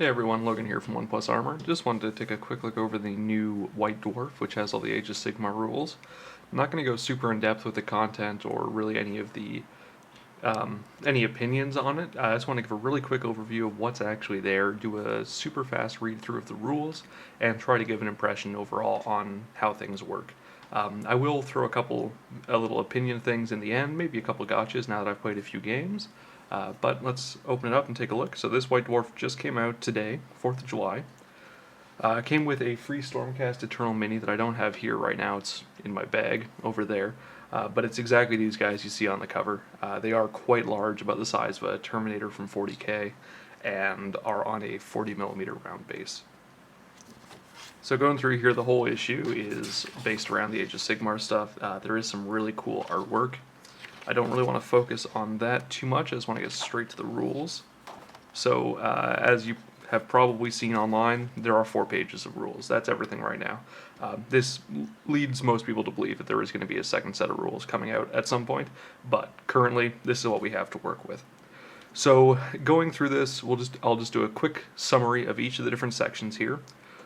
Hey everyone, Logan here from OnePlus Armor. Just wanted to take a quick look over the new White Dwarf, which has all the Age of Sigmar rules. I'm not going to go super in depth with the content or really any of the any opinions on it. I just want to give a really quick overview of what's actually there, do a super fast read through of the rules, and try to give an impression overall on how things work. I will throw a little opinion things in the end, maybe a couple gotchas now that I've played a few games. But let's open it up and take a look. So this White Dwarf just came out today, 4th of July. Came with a free Stormcast Eternal Mini that I don't have here right now. It's in my bag over there. But it's exactly these guys you see on the cover. They are quite large, about the size of a Terminator from 40K, and are on a 40mm round base. So going through here, the whole issue is based around the Age of Sigmar stuff. There is some really cool artwork. I don't really want to focus on that too much. I just want to get straight to the rules. So as you have probably seen online, there are 4 pages of rules. That's everything right now. This leads most people to believe that there is going to be a second set of rules coming out at some point, but currently this is what we have to work with. So going through this, I'll just do a quick summary of each of the different sections here.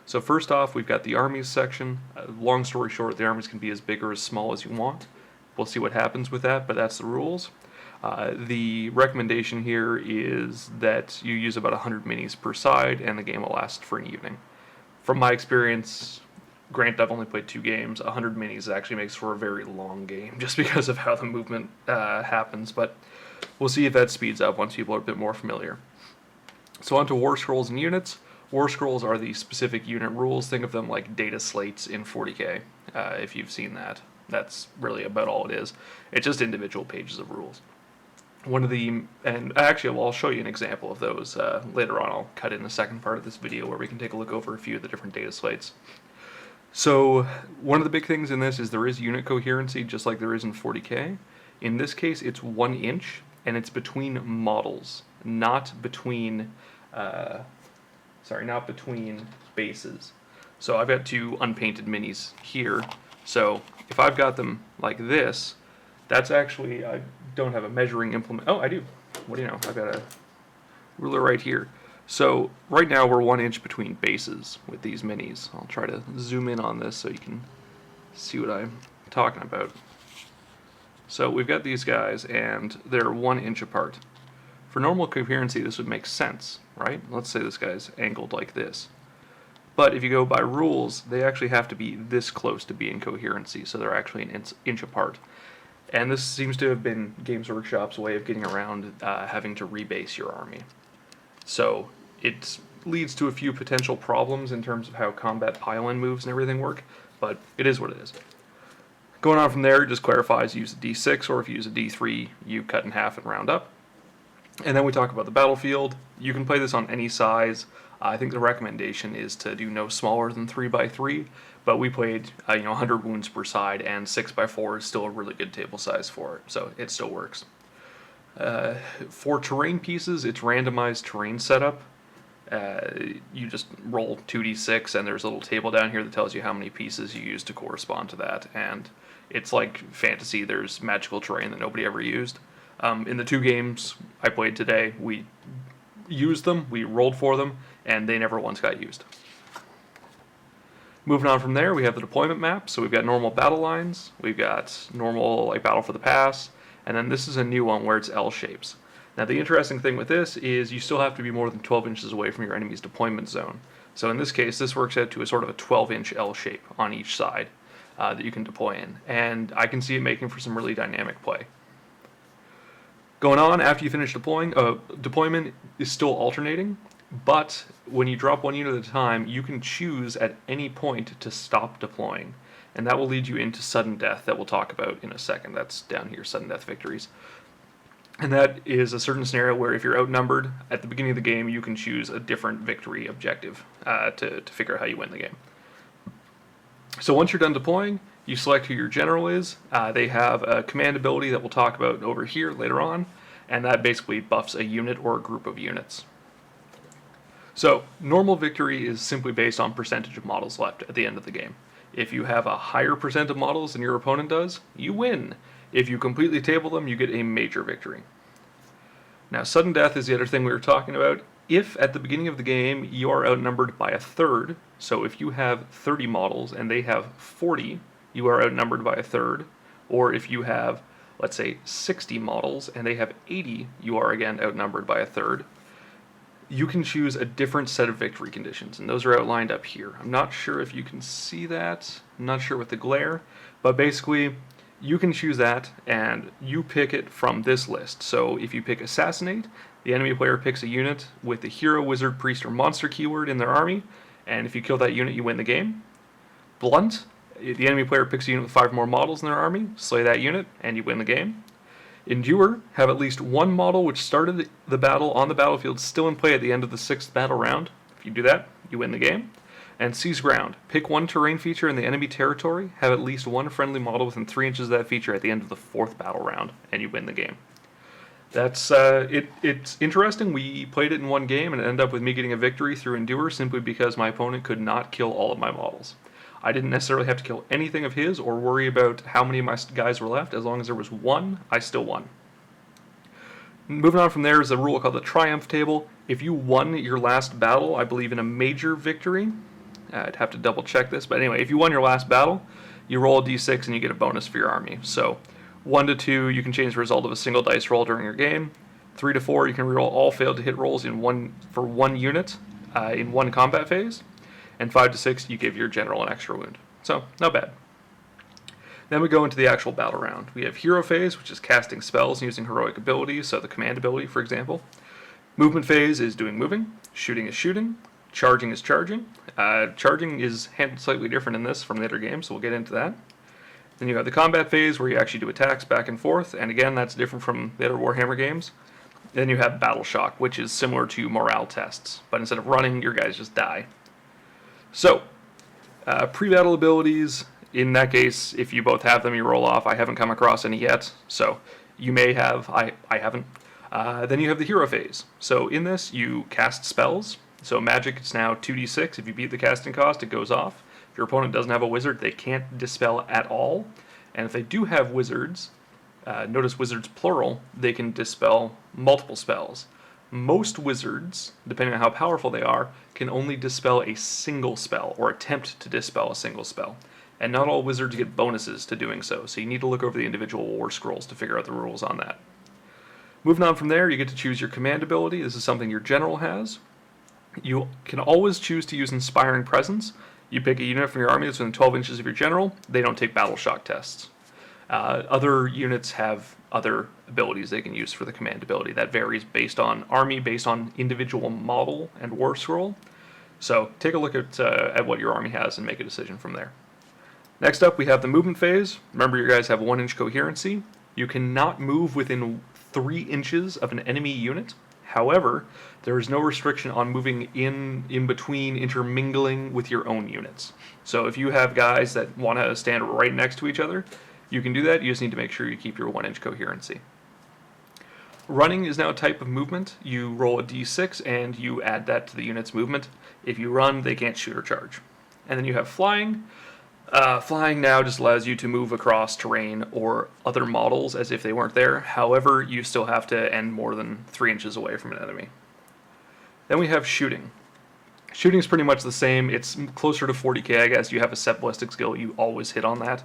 So first off, we've got the armies section. Long story short, the armies can be as big or as small as you want. We'll see what happens with that, but that's the rules. The recommendation here is that you use about 100 minis per side, and the game will last for an evening. From my experience, granted I've only played 2 games, 100 minis actually makes for a very long game, just because of how the movement happens, but we'll see if that speeds up once people are a bit more familiar. So on to Warscrolls and units. Warscrolls are the specific unit rules. Think of them like data slates in 40K, if you've seen that. That's really about all it is. It's just individual pages of rules. And actually, I'll show you an example of those later on. I'll cut in the second part of this video where we can take a look over a few of the different data slates. So one of the big things in this is there is unit coherency, just like there is in 40K. In this case, it's 1 inch, and it's between models, not between bases. So I've got 2 unpainted minis here. So if I've got them like this, that's actually, I don't have a measuring implement. Oh, I do. What do you know? I've got a ruler right here. So right now we're 1 inch between bases with these minis. I'll try to zoom in on this so you can see what I'm talking about. So we've got these guys, and they're 1 inch apart. For normal coherency, this would make sense, right? Let's say this guy's angled like this. But if you go by rules, they actually have to be this close to be in coherency, so they're actually an inch apart. And this seems to have been Games Workshop's way of getting around having to rebase your army. So it leads to a few potential problems in terms of how combat pile-in moves and everything work, but it is what it is. Going on from there, it just clarifies use a D6, or if you use a D3, you cut in half and round up. And then we talk about the battlefield. You can play this on any size. I think the recommendation is to do no smaller than 3x3, but we played 100 wounds per side, and 6x4 is still a really good table size for it, so it still works. For terrain pieces, it's randomized terrain setup. You just roll 2d6, and there's a little table down here that tells you how many pieces you use to correspond to that, and it's like fantasy. There's magical terrain that nobody ever used. In the 2 games I played today, we used them, we rolled for them, and they never once got used. Moving on from there, we have the deployment map. So we've got normal battle lines, we've got normal like battle for the pass, and then this is a new one where it's L shapes. Now the interesting thing with this is you still have to be more than 12 inches away from your enemy's deployment zone. So in this case, this works out to a sort of a 12-inch L shape on each side that you can deploy in, and I can see it making for some really dynamic play. Going on, after you finish deploying, deployment is still alternating, but when you drop 1 unit at a time, you can choose at any point to stop deploying, and that will lead you into sudden death that we'll talk about in a second. That's down here, sudden death victories. And that is a certain scenario where if you're outnumbered, at the beginning of the game, you can choose a different victory objective to figure out how you win the game. So once you're done deploying, you select who your general is. They have a command ability that we'll talk about over here later on, and that basically buffs a unit or a group of units. So normal victory is simply based on percentage of models left at the end of the game. If you have a higher percent of models than your opponent does, you win. If you completely table them, you get a major victory. Now, sudden death is the other thing we were talking about. If at the beginning of the game you are outnumbered by a third, so if you have 30 models and they have 40, you are outnumbered by a third, or if you have, let's say, 60 models and they have 80, you are again outnumbered by a third, you can choose a different set of victory conditions, and those are outlined up here. I'm not sure if you can see that, I'm not sure with the glare, but basically you can choose that and you pick it from this list. So if you pick Assassinate, the enemy player picks a unit with the hero, wizard, priest, or monster keyword in their army, and if you kill that unit, you win the game. Blunt, the enemy player picks a unit with 5 more models in their army, slay that unit, and you win the game. Endure, have at least one model which started the battle on the battlefield still in play at the end of the 6th battle round. If you do that, you win the game. And Seize Ground, pick one terrain feature in the enemy territory, have at least one friendly model within 3 inches of that feature at the end of the 4th battle round, and you win the game. That's it's interesting. We played it in one game and it ended up with me getting a victory through Endure simply because my opponent could not kill all of my models. I didn't necessarily have to kill anything of his or worry about how many of my guys were left. As long as there was one, I still won. Moving on from there is a rule called the Triumph Table. If you won your last battle, I believe in a major victory, I'd have to double check this, but anyway, if you won your last battle, you roll a d6 and you get a bonus for your army. So 1 to 2, you can change the result of a single dice roll during your game. 3 to 4, you can reroll all failed to hit rolls for one unit in one combat phase. And 5 to 6, you give your general an extra wound. So, not bad. Then we go into the actual battle round. We have Hero Phase, which is casting spells and using heroic abilities, so the command ability, for example. Movement Phase is doing moving. Shooting is shooting. Charging is charging. Charging is handled slightly different in this from the other games, so we'll get into that. Then you have the Combat Phase, where you actually do attacks back and forth, and again, that's different from the other Warhammer games. Then you have Battle Shock, which is similar to morale tests, but instead of running, your guys just die. So, pre-battle abilities, in that case, if you both have them, you roll off. I haven't come across any yet, so you may have, I haven't. Then you have the Hero Phase. So in this, you cast spells. So magic, it's now 2d6. If you beat the casting cost, it goes off. If your opponent doesn't have a wizard, they can't dispel at all. And if they do have wizards, notice wizards plural, they can dispel multiple spells. Most wizards, depending on how powerful they are, can only dispel a single spell, or attempt to dispel a single spell. And not all wizards get bonuses to doing so, so you need to look over the individual Warscrolls to figure out the rules on that. Moving on from there, you get to choose your command ability. This is something your general has. You can always choose to use Inspiring Presence. You pick a unit from your army that's within 12 inches of your general. They don't take Battle Shock tests. Other units have other abilities they can use for the command ability. That varies based on army, based on individual model and Warscroll. So take a look at what your army has and make a decision from there. Next up, we have the movement phase. Remember, your guys have 1-inch coherency. You cannot move within 3 inches of an enemy unit. However, there is no restriction on moving in between, intermingling with your own units. So if you have guys that want to stand right next to each other, you can do that. You just need to make sure you keep your 1-inch coherency. Running is now a type of movement. You roll a d6 and you add that to the unit's movement. If you run, they can't shoot or charge. And then you have flying. Flying now just allows you to move across terrain or other models as if they weren't there. However, you still have to end more than 3 inches away from an enemy. Then we have shooting. Shooting is pretty much the same. It's closer to 40k, I guess. You have a set ballistic skill. You always hit on that.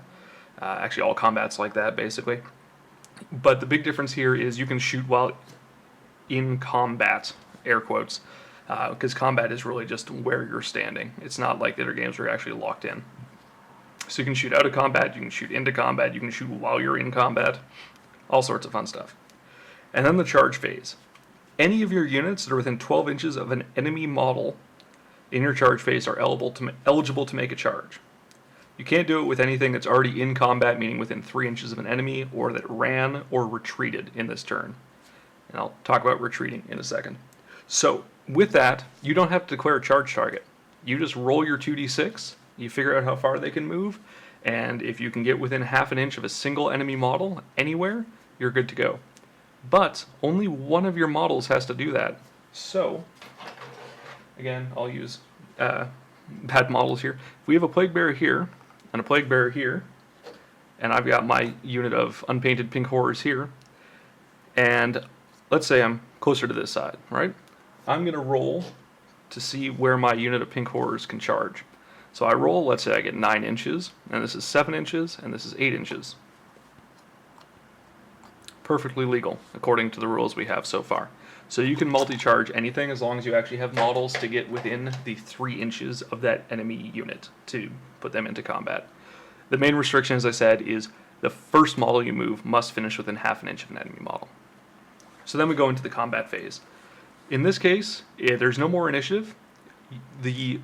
Actually, all combat's like that, basically. But the big difference here is you can shoot while in combat, air quotes, because combat is really just where you're standing. It's not like the other games where you're actually locked in. So you can shoot out of combat, you can shoot into combat, you can shoot while you're in combat, all sorts of fun stuff. And then the charge phase. Any of your units that are within 12 inches of an enemy model in your charge phase are eligible to make a charge. You can't do it with anything that's already in combat, meaning within 3 inches of an enemy, or that ran or retreated in this turn. And I'll talk about retreating in a second. So, with that, you don't have to declare a charge target. You just roll your 2d6, you figure out how far they can move, and if you can get within half an inch of a single enemy model anywhere, you're good to go. But only one of your models has to do that. So, again, I'll use bad models here. If we have a Plague Bearer here, and a Plague Bearer here, and I've got my unit of unpainted pink horrors here, and let's say I'm closer to this side, right? I'm going to roll to see where my unit of pink horrors can charge. So I roll, let's say I get 9 inches, and this is 7 inches, and this is 8 inches. Perfectly legal, according to the rules we have so far. So you can multi-charge anything as long as you actually have models to get within the 3 inches of that enemy unit to put them into combat. The main restriction, as I said, is the first model you move must finish within half an inch of an enemy model. So then we go into the combat phase. In this case, there's no more initiative. The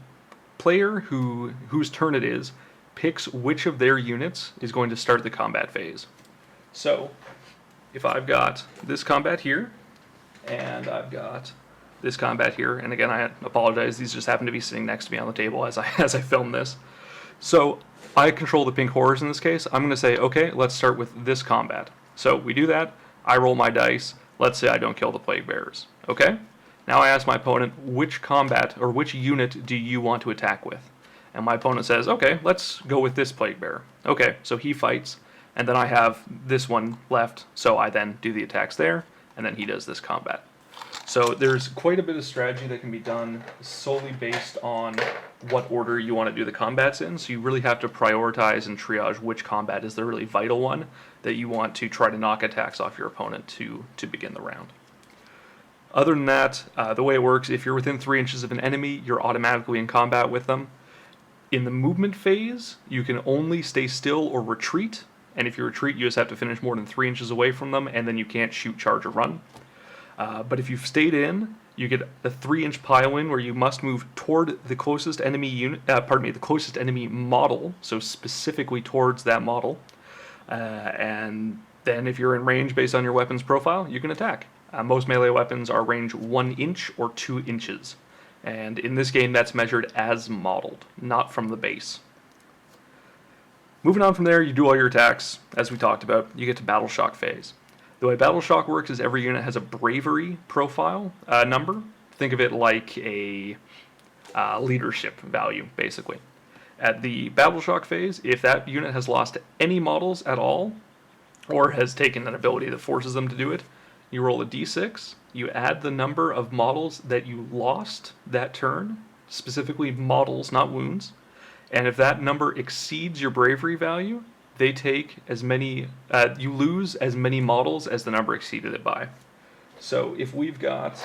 player whose turn it is picks which of their units is going to start the combat phase. So if I've got this combat here, and I've got this combat here, and again, I apologize, these just happen to be sitting next to me on the table as I film this. So I control the pink horrors in this case. I'm going to say, okay, let's start with this combat. So we do that, I roll my dice, let's say I don't kill the plague bearers. Okay? Now I ask my opponent, which combat, or which unit do you want to attack with? And my opponent says, okay, let's go with this plague bearer. Okay, so he fights, and then I have this one left, so I then do the attacks there, and then he does this combat. So there's quite a bit of strategy that can be done solely based on what order you want to do the combats in, so you really have to prioritize and triage which combat is the really vital one that you want to try to knock attacks off your opponent to begin the round. Other than that, the way it works, if you're within 3 inches of an enemy, you're automatically in combat with them. In the movement phase, you can only stay still or retreat, and if you retreat, you just have to finish more than 3 inches away from them, and then you can't shoot, charge, or run. But if you've stayed in, you get a 3-inch pile in where you must move toward the closest enemy unit, the closest enemy model, so specifically towards that model. And then if you're in range based on your weapon's profile, you can attack. Most melee weapons are range 1 inch or 2 inches. And in this game, that's measured as modeled, not from the base. Moving on from there, you do all your attacks, as we talked about. You get to Battle Shock phase. The way Battle Shock works is every unit has a bravery profile number. Think of it like a leadership value, basically. At the Battle Shock phase, if that unit has lost any models at all, or has taken an ability that forces them to do it, you roll a d6, you add the number of models that you lost that turn, specifically models, not wounds, and if that number exceeds your bravery value, they take as many, you lose as many models as the number exceeded it by. So if we've got,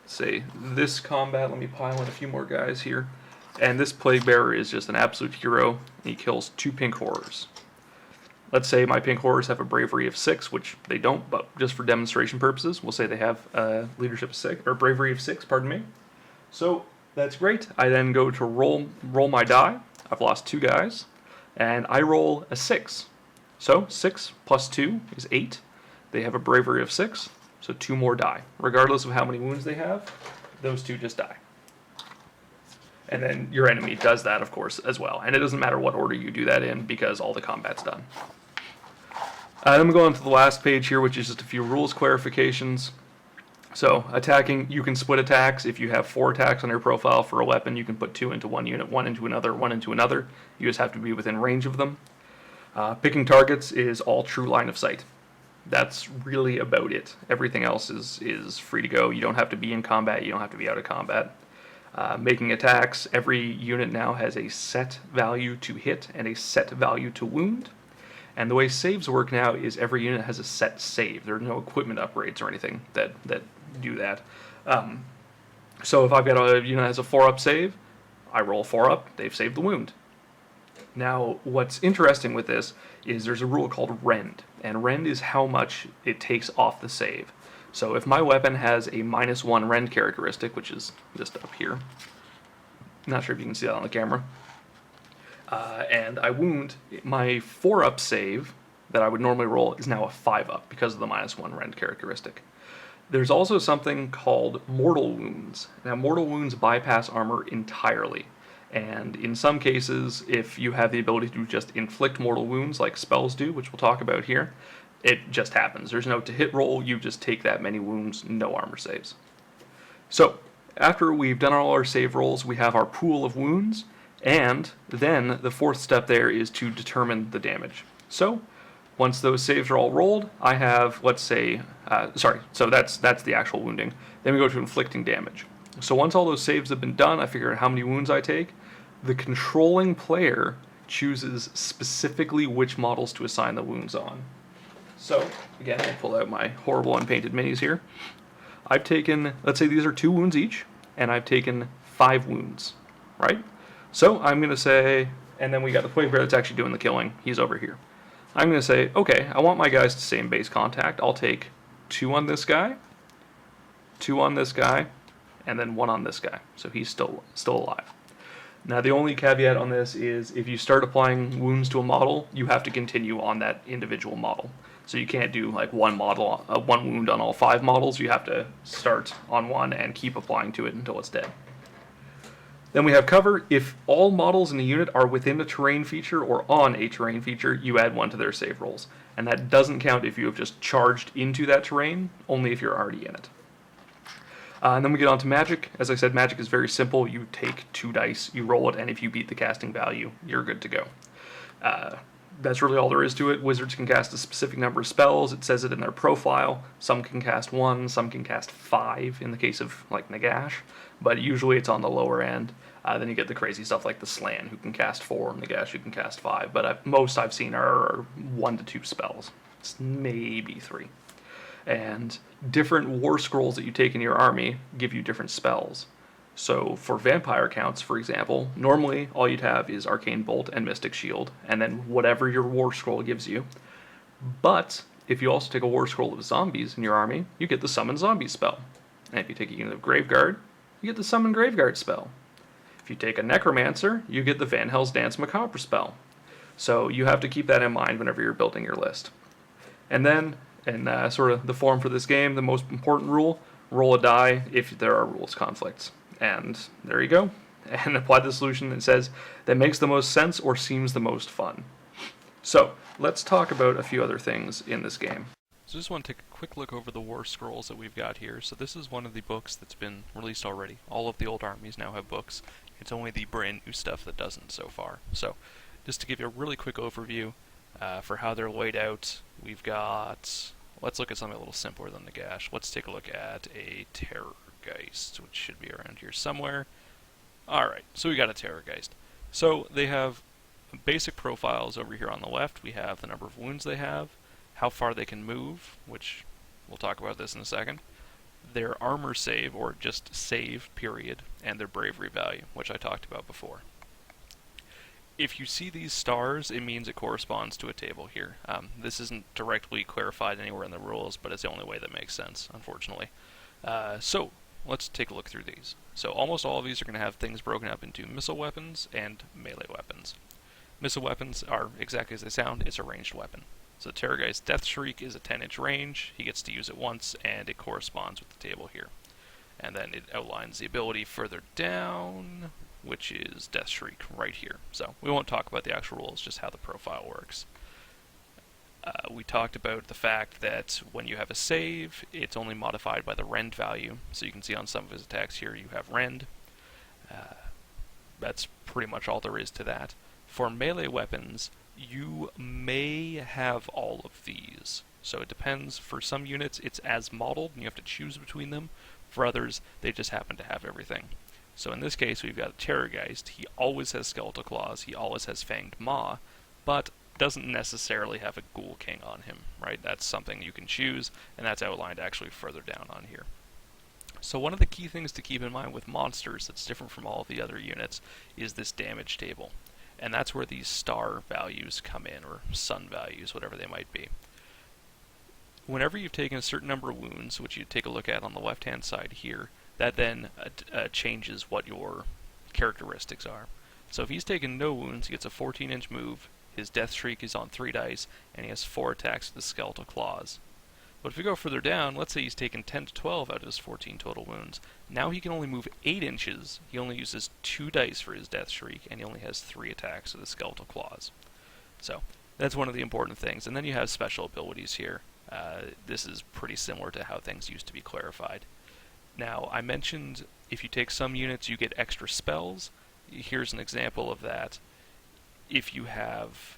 say, this combat, let me pile in a few more guys here, and this Plague Bearer is just an absolute hero, and he kills 2 pink horrors. Let's say my pink horrors have a bravery of 6, which they don't, but just for demonstration purposes, we'll say they have leadership 6, or bravery of 6, pardon me. So that's great. I then go to roll my die. I've lost 2 guys, and I roll a 6. So 6 plus 2 is 8. They have a bravery of 6, so 2 more die. Regardless of how many wounds they have, those 2 just die. And then your enemy does that, of course, as well. And it doesn't matter what order you do that in, because all the combat's done. Then we go on to the last page here, which is just a few rules clarifications. So, attacking, you can split attacks. If you have 4 attacks on your profile for a weapon, you can put 2 into one unit, 1 into another, 1 into another. You just have to be within range of them. Picking targets is all true line of sight. That's really about it. Everything else is free to go. You don't have to be in combat. You don't have to be out of combat. Making attacks, every unit now has a set value to hit and a set value to wound. And the way saves work now is every unit has a set save. There are no equipment upgrades or anything that do that. So if I've got a unit that has a 4-up save, I roll 4-up, they've saved the wound. Now, what's interesting with this is there's a rule called rend, and rend is how much it takes off the save. So if my weapon has a -1 rend characteristic, which is just up here, not sure if you can see that on the camera, and I wound, my 4-up save that I would normally roll is now a 5-up because of the -1 rend characteristic. There's also something called mortal wounds. Now, mortal wounds bypass armor entirely. And in some cases, if you have the ability to just inflict mortal wounds like spells do, which we'll talk about here, it just happens. There's no to hit roll, you just take that many wounds, no armor saves. So, after we've done all our save rolls, we have our pool of wounds, and then the 4th step there is to determine the damage. So, Once those saves are all rolled, I have, let's say, so that's the actual wounding. Then we go to inflicting damage. So once all those saves have been done, I figure out how many wounds I take. The controlling player chooses specifically which models to assign the wounds on. So, again, I'll pull out my horrible unpainted minis here. I've taken, let's say these are 2 wounds each, and I've taken 5 wounds, right? So I'm going to say, and then we got the player that's actually doing the killing. He's over here. I'm going to say, okay, I want my guys to stay in base contact. I'll take 2 on this guy, 2 on this guy, and then 1 on this guy. So he's still alive. Now the only caveat on this is if you start applying wounds to a model, you have to continue on that individual model. So you can't do like one wound on all 5 models. You have to start on one and keep applying to it until it's dead. Then we have cover. If all models in the unit are within a terrain feature or on a terrain feature, you add 1 to their save rolls. And that doesn't count if you have just charged into that terrain, only if you're already in it. And then we get on to magic. As I said, magic is very simple. You take 2 dice, you roll it, and if you beat the casting value, you're good to go. That's really all there is to it. Wizards can cast a specific number of spells. It says it in their profile. Some can cast 1, some can cast 5 in the case of like Nagash, but usually it's on the lower end. Then you get the crazy stuff like the Slan, who can cast 4, and Nagash, who can cast 5. But most I've seen are 1 to 2 spells. It's maybe 3. And different war scrolls that you take in your army give you different spells. So for vampire counts, for example, normally all you'd have is Arcane Bolt and Mystic Shield, and then whatever your war scroll gives you. But if you also take a war scroll of zombies in your army, you get the Summon Zombies spell. And if you take a unit of Graveguard, you get the Summon Graveguard spell. If you take a Necromancer, you get the Van Hell's Dance Macabre spell. So you have to keep that in mind whenever you're building your list. And then, in sort of the form for this game, the most important rule, roll a die if there are rules conflicts. And there you go. And apply the solution that says that makes the most sense or seems the most fun. So, let's talk about a few other things in this game. So I just want to take a quick look over the Warscrolls that we've got here. So this is one of the books that's been released already. All of the old armies now have books. It's only the brand new stuff that doesn't so far. So, just to give you a really quick overview for how they're laid out, we've got... Let's look at something a little simpler than the Gash. Let's take a look at a Terrorgeist, which should be around here somewhere. Alright, so we got a Terrorgeist. So they have basic profiles over here on the left. We have the number of wounds they have, how far they can move, which we'll talk about this in a second, their armor save, or just save, period, and their bravery value, which I talked about before. If you see these stars, it means it corresponds to a table here. This isn't directly clarified anywhere in the rules, but it's the only way that makes sense, unfortunately. So, let's take a look through these. So almost all of these are going to have things broken up into missile weapons and melee weapons. Missile weapons are exactly as they sound, it's a ranged weapon. So Terrorgeist's Death Shriek is a 10-inch range, he gets to use it once, and it corresponds with the table here. And then it outlines the ability further down, which is Death Shriek right here. So we won't talk about the actual rules, just how the profile works. We talked about the fact that when you have a save, it's only modified by the rend value. So you can see on some of his attacks here you have rend. That's pretty much all there is to that. For melee weapons, you may have all of these. So it depends. For some units, it's as modeled, and you have to choose between them. For others, they just happen to have everything. So in this case, we've got Terrorgeist. He always has Skeletal Claws, he always has Fanged Maw, but doesn't necessarily have a Ghoul King on him, right? That's something you can choose, and that's outlined actually further down on here. So one of the key things to keep in mind with monsters that's different from all of the other units is this damage table. And that's where these star values come in, or sun values, whatever they might be. Whenever you've taken a certain number of wounds, which you take a look at on the left-hand side here, that then changes what your characteristics are. So if he's taken no wounds, he gets a 14-inch move, his Death Shriek is on 3 dice, and he has 4 attacks with the Skeletal Claws. But if we go further down, let's say he's taken 10 to 12 out of his 14 total wounds. Now he can only move 8 inches, he only uses 2 dice for his Death Shriek, and he only has 3 attacks with the Skeletal Claws. So, that's one of the important things. And then you have special abilities here. This is pretty similar to how things used to be clarified. Now, I mentioned if you take some units, you get extra spells. Here's an example of that. If you have,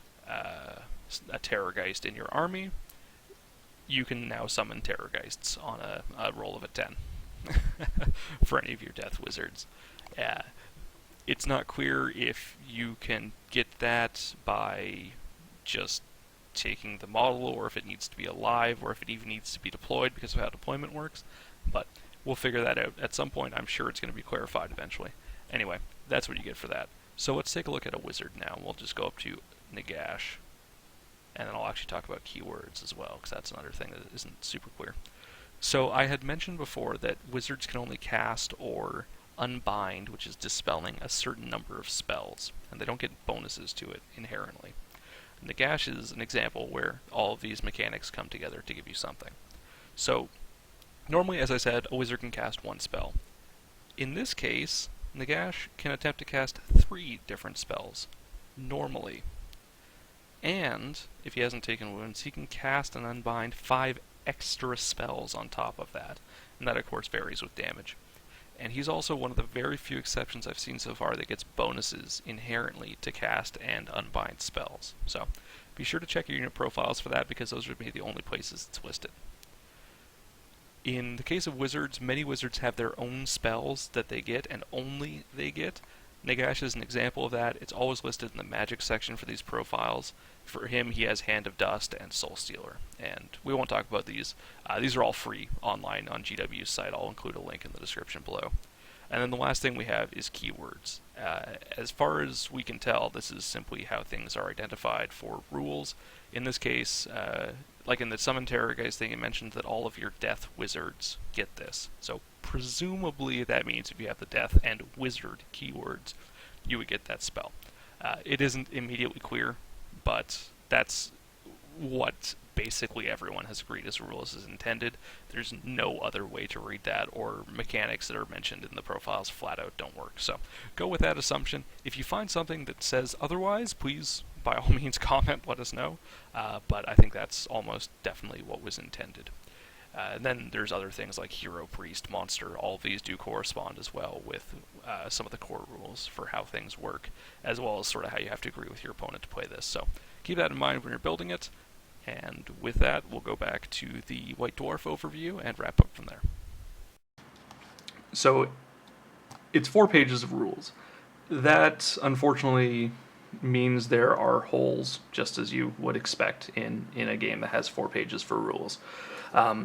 a Terrorgeist in your army, you can now summon Terrorgeists on a roll of a 10 for any of your Death Wizards. Uh, it's not clear if you can get that by just taking the model, or if it needs to be alive, or if it even needs to be deployed because of how deployment works, but we'll figure that out at some point. I'm sure it's going to be clarified eventually. Anyway, that's what you get for that. So let's take a look at a wizard now. We'll just go up to Nagash, and then I'll actually talk about keywords as well, because that's another thing that isn't super clear. So I had mentioned before that wizards can only cast or unbind, which is dispelling, a certain number of spells, and they don't get bonuses to it inherently. Nagash is an example where all of these mechanics come together to give you something. So, normally, as I said, a wizard can cast one spell. In this case, Nagash can attempt to cast 3 different spells, normally. And, if he hasn't taken wounds, he can cast and unbind 5 extra spells on top of that, and that of course varies with damage. And he's also one of the very few exceptions I've seen so far that gets bonuses inherently to cast and unbind spells. So be sure to check your unit profiles for that, because those would be the only places it's listed. In the case of wizards, many wizards have their own spells that they get, and only they get. Nagash is an example of that. It's always listed in the magic section for these profiles. For him, he has Hand of Dust and Soul Stealer, and we won't talk about these. These are all free online on GW's site. I'll include a link in the description below. And then the last thing we have is keywords. As far as we can tell, this is simply how things are identified for rules. In this case, like in the Summon Terrorgeist thing, it mentioned that all of your Death Wizards get this. So presumably that means if you have the Death and Wizard keywords, you would get that spell. It isn't immediately clear, but that's what basically everyone has agreed as rules is intended. There's no other way to read that, or mechanics that are mentioned in the profiles flat out don't work. So go with that assumption. If you find something that says otherwise, please by all means comment, let us know. But I think that's almost definitely what was intended. And then there's other things like Hero, Priest, Monster. All of these do correspond as well with some of the core rules for how things work, as well as sort of how you have to agree with your opponent to play this. So keep that in mind when you're building it. And with that, we'll go back to the White Dwarf overview and wrap up from there. So it's 4 pages of rules. That, unfortunately, means there are holes, just as you would expect in a game that has 4 pages for rules.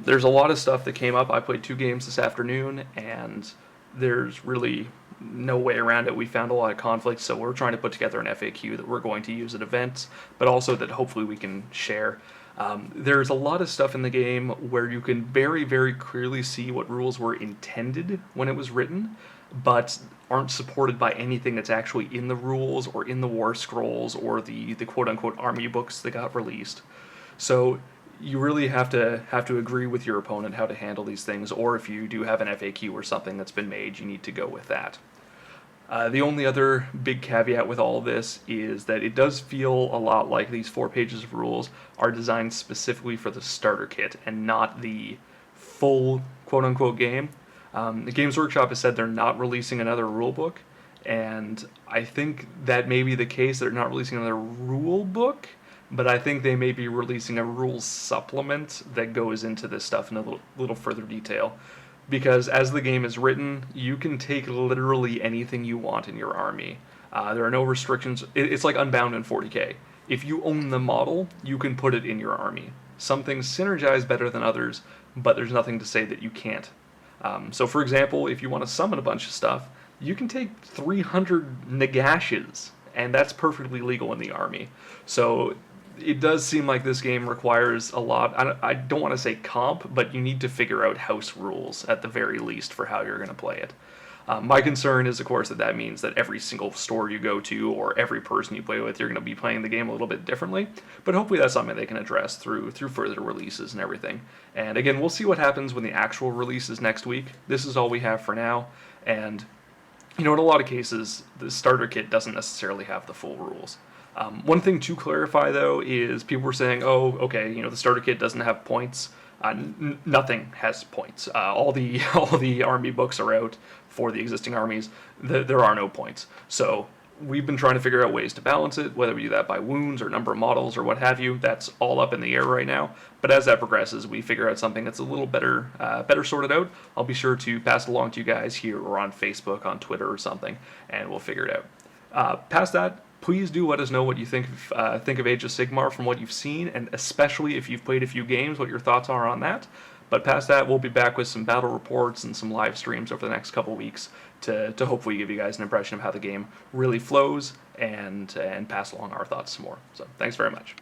There's a lot of stuff that came up. I played 2 games this afternoon, and there's really no way around it. We found a lot of conflict, so we're trying to put together an FAQ that we're going to use at events, but also that hopefully we can share. There's a lot of stuff in the game where you can very, very clearly see what rules were intended when it was written, but aren't supported by anything that's actually in the rules or in the Warscrolls or the quote-unquote army books that got released. So you really have to agree with your opponent how to handle these things, or if you do have an FAQ or something that's been made, you need to go with that. The only other big caveat with all of this is that it does feel a lot like these 4 pages of rules are designed specifically for the starter kit and not the full quote-unquote game. The Games Workshop has said they're not releasing another rule book, and I think that may be the case. They're not releasing another rule book, but I think they may be releasing a rules supplement that goes into this stuff in a little further detail. Because as the game is written, you can take literally anything you want in your army. There are no restrictions. It's like Unbound in 40k. If you own the model, you can put it in your army. Some things synergize better than others, but there's nothing to say that you can't. So for example, if you want to summon a bunch of stuff, you can take 300 Nagashes, and that's perfectly legal in the army. So it does seem like this game requires a lot. I don't want to say comp, but you need to figure out house rules at the very least for how you're going to play it. My concern is, of course, that means that every single store you go to or every person you play with, you're going to be playing the game a little bit differently. But hopefully that's something they can address through further releases and everything. And again, we'll see what happens when the actual release is next week. This is all we have for now. And in a lot of cases, the starter kit doesn't necessarily have the full rules. One thing to clarify, though, is people were saying, oh, okay, the starter kit doesn't have points. Nothing has points. All the army books are out for the existing armies. There are no points. So we've been trying to figure out ways to balance it, whether we do that by wounds or number of models or what have you. That's all up in the air right now. But as that progresses, we figure out something that's a little better sorted out. I'll be sure to pass it along to you guys here or on Facebook, on Twitter or something, and we'll figure it out. Past that, please do let us know what you think of Age of Sigmar from what you've seen, and especially if you've played a few games, what your thoughts are on that. But past that, we'll be back with some battle reports and some live streams over the next couple weeks to hopefully give you guys an impression of how the game really flows and pass along our thoughts some more. So thanks very much.